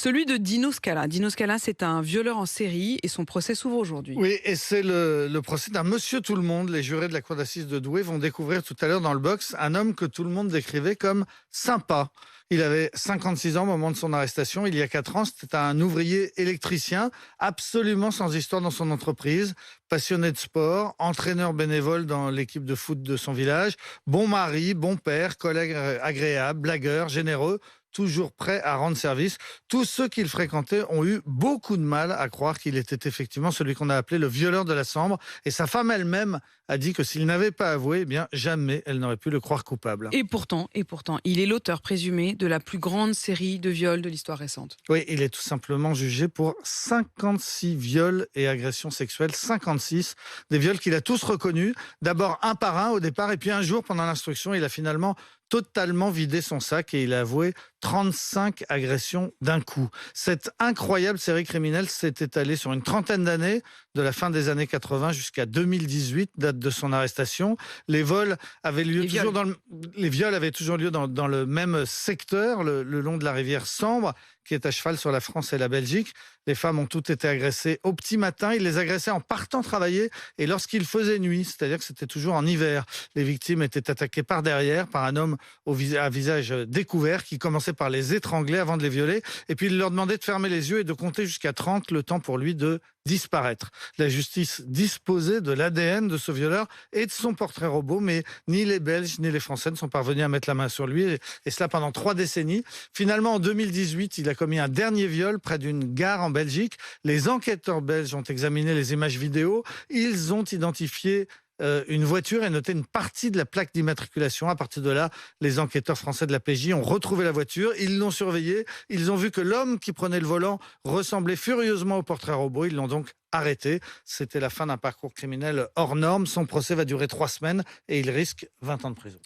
Celui de Dino Scala. Dino Scala, c'est un violeur en série et son procès s'ouvre aujourd'hui. Oui, et c'est le procès d'un monsieur tout le monde. Les jurés de la cour d'assises de Douai vont découvrir tout à l'heure dans le box un homme que tout le monde décrivait comme sympa. Il avait 56 ans au moment de son arrestation. Il y a 4 ans, c'était un ouvrier électricien, absolument sans histoire dans son entreprise, passionné de sport, entraîneur bénévole dans l'équipe de foot de son village, bon mari, bon père, collègue agréable, blagueur, généreux, toujours prêt à rendre service. Tous ceux qu'il fréquentait ont eu beaucoup de mal à croire qu'il était effectivement celui qu'on a appelé le violeur de la Sambre. Et sa femme elle-même a dit que s'il n'avait pas avoué, eh bien jamais elle n'aurait pu le croire coupable. Et pourtant, il est l'auteur présumé de la plus grande série de viols de l'histoire récente. Oui, il est tout simplement jugé pour 56 viols et agressions sexuelles, 56, des viols qu'il a tous reconnus, d'abord un par un au départ, et puis un jour pendant l'instruction, il a finalement totalement vidé son sac et il a avoué 35 agressions d'un coup. Cette incroyable série criminelle s'est étalée sur une trentaine d'années, de la fin des années 80 jusqu'à 2018, date de son arrestation. Les vols avaient lieu toujours les viols avaient toujours lieu dans le même secteur, le long de la rivière Sambre, qui est à cheval sur la France et la Belgique. Les femmes ont toutes été agressées au petit matin. Il les agressait en partant travailler et lorsqu'il faisait nuit, c'est-à-dire que c'était toujours en hiver. Les victimes étaient attaquées par derrière par un homme à visage découvert qui commençait par les étrangler avant de les violer. Et puis il leur demandait de fermer les yeux et de compter jusqu'à 30, le temps pour lui de disparaître. La justice disposait de l'ADN de ce violeur et de son portrait robot, mais ni les Belges ni les Français ne sont parvenus à mettre la main sur lui, et cela pendant 3 décennies. Finalement, en 2018, il a commis un dernier viol près d'une gare en Belgique. Les enquêteurs belges ont examiné les images vidéo. Ils ont identifié une voiture et noté une partie de la plaque d'immatriculation. À partir de là, les enquêteurs français de la PJ ont retrouvé la voiture, ils l'ont surveillée, ils ont vu que l'homme qui prenait le volant ressemblait furieusement au portrait robot, ils l'ont donc arrêté. C'était la fin d'un parcours criminel hors norme. Son procès va durer 3 semaines et il risque 20 ans de prison.